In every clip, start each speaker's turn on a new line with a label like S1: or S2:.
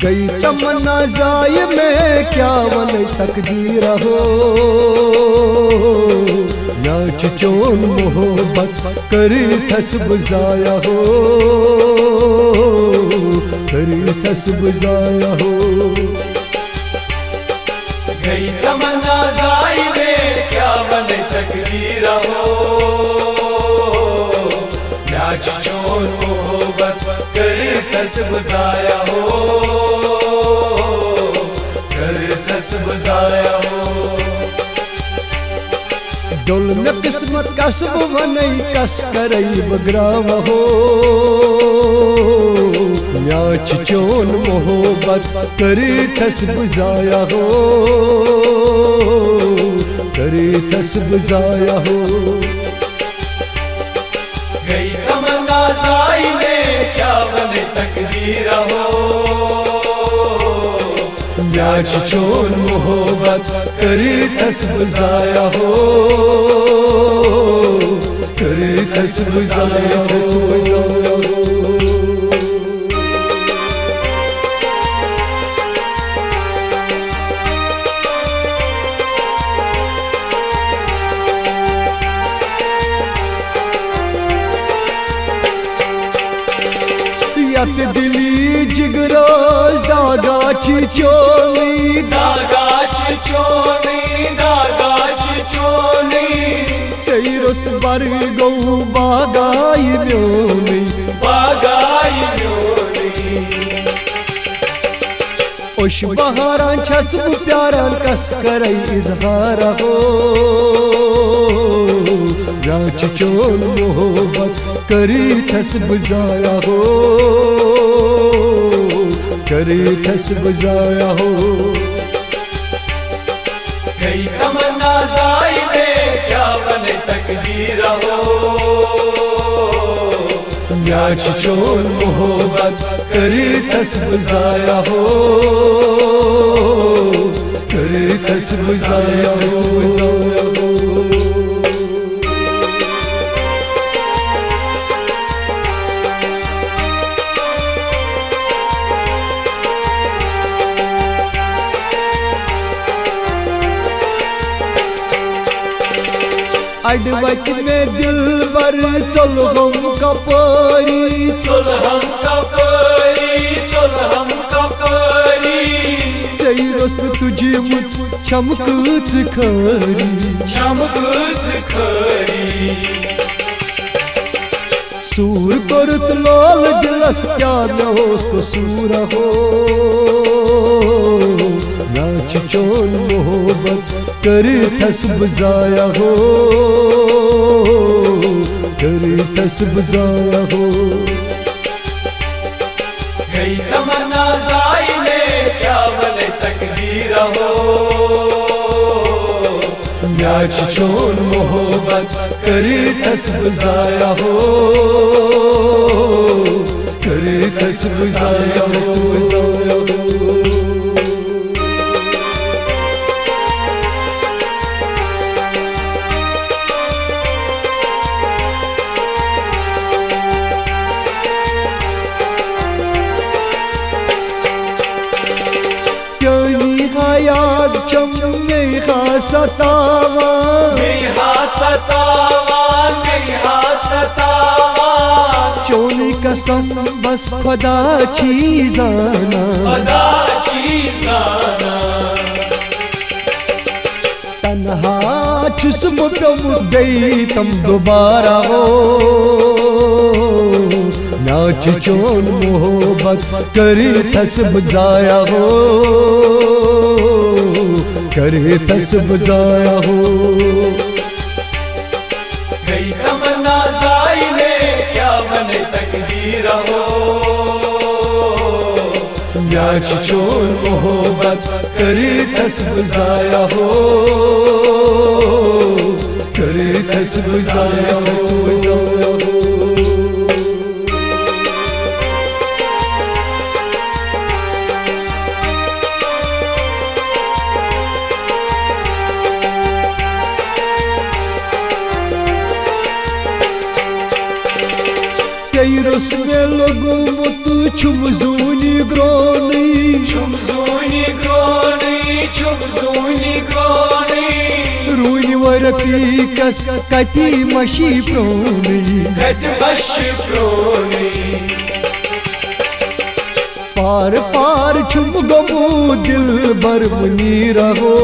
S1: गई तमन्ना जाय में क्या वन तकदीर हो नाच चोन मोहब्बत करी थसब जाया हो करी थसब जाया हो
S2: गई तमन्ना जाय में क्या वन तकदीर हो नाच चोन मोहब्बत करी थसब जाया हो जाया हो
S1: डोल में किस्मत कसब वनई कस करई बगराव हो नाच चोन मोहब्बत करी थसब जाया हो करी थसब जाया हो
S2: गई तमन्ना जाय में क्या बने तकदीर हो नाच चोन मोहब्बत करी थसब जाया हो करी थसब जाया हो
S1: यत दिली जिगरोज दागाची चोली
S2: दागाची चोली दागाची चोली
S1: सही रुस बर गौ बागाई म्योली
S2: बागाई म्योली
S1: उश बहारान छसब प्यारान कस करई इजहार हो नाच चोन मोहब्बत करी थसब जाया हो करी थसब जाया हो
S2: गई तमन्ना जाय में क्या बने तकदीर हो नाच चोन मोहब्बत करी थसब जाया हो करी थसब जाया हो
S1: अडवत में दिल बर चल हम कपरी
S2: चल हम कपरी चल हम कपरी
S1: सही रस्म तुझी मुझ चमकूच खरी
S2: चमकूच खरी
S1: सूर करत लाल दिलस क्या न हो उसको सूर हो नाच चोन मोहब्बत करी थसब जाया हो करी थसब जाया हो
S2: गई तमन्ना जाय में क्या बने तकदीर हो नाच चोन मोहब्बत करी थसब जाया हो करी थसब जाया हो
S1: याद चम में सतावा चोली कसम बस खुदा चीजाना तन्हा चुस्म गई तुम दोबारा हो नाच चोन मोहब्बत करी थसब जाया हो करे थसब जाया हो
S2: गई तमन्ना जाय में क्या बने तकदीर हो नाच चोन मोहब्बत करी थसब जाया हो करे थसब जाया हो
S1: कई रस में लोगों मुत छुम जूनी ग्रोनी
S2: छुम जूनी ग्रोनी छुम जूनी ग्रोनी
S1: रूनी वरकी कस कति मशी प्रोनी
S2: कति मशी प्रोनी
S1: पार पार छुम गमू दिल बरमनी रहो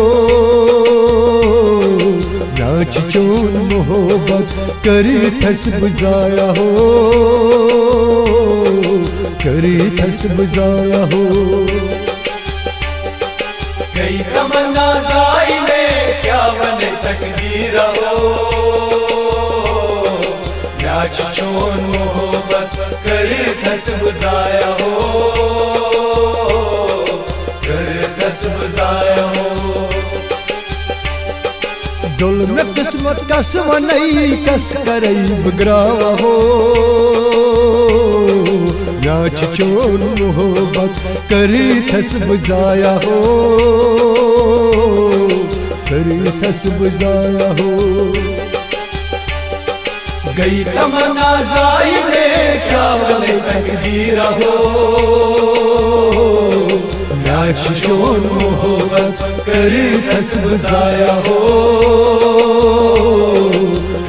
S1: नाच चोन मोहब्बत करी थस बुझाया हो करी थस बुझाया हो
S2: कई तमन्ना जाई में क्या बने तकदीर हो नाच चोन मोहब्बत करे दस बुझाया हो करे दस बुझाया हो
S1: डोल में किस्मत कस वनई कस करई बगरावा हो नाच चोन मोहब्बत करी थस बुझाया हो करी थस बुझाया हो
S2: गई तमन्ना जाई में क्या बने तकदीर हो नाच चोन मोहब्बत करे दस बुझाया हो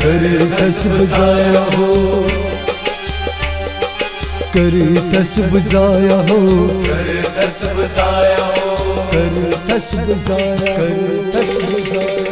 S2: करे दस बुझाया हो
S1: करी थस बुझाया हो
S2: करे दस बुझाया हो
S1: करी थस बुझाया करी थस बुझाया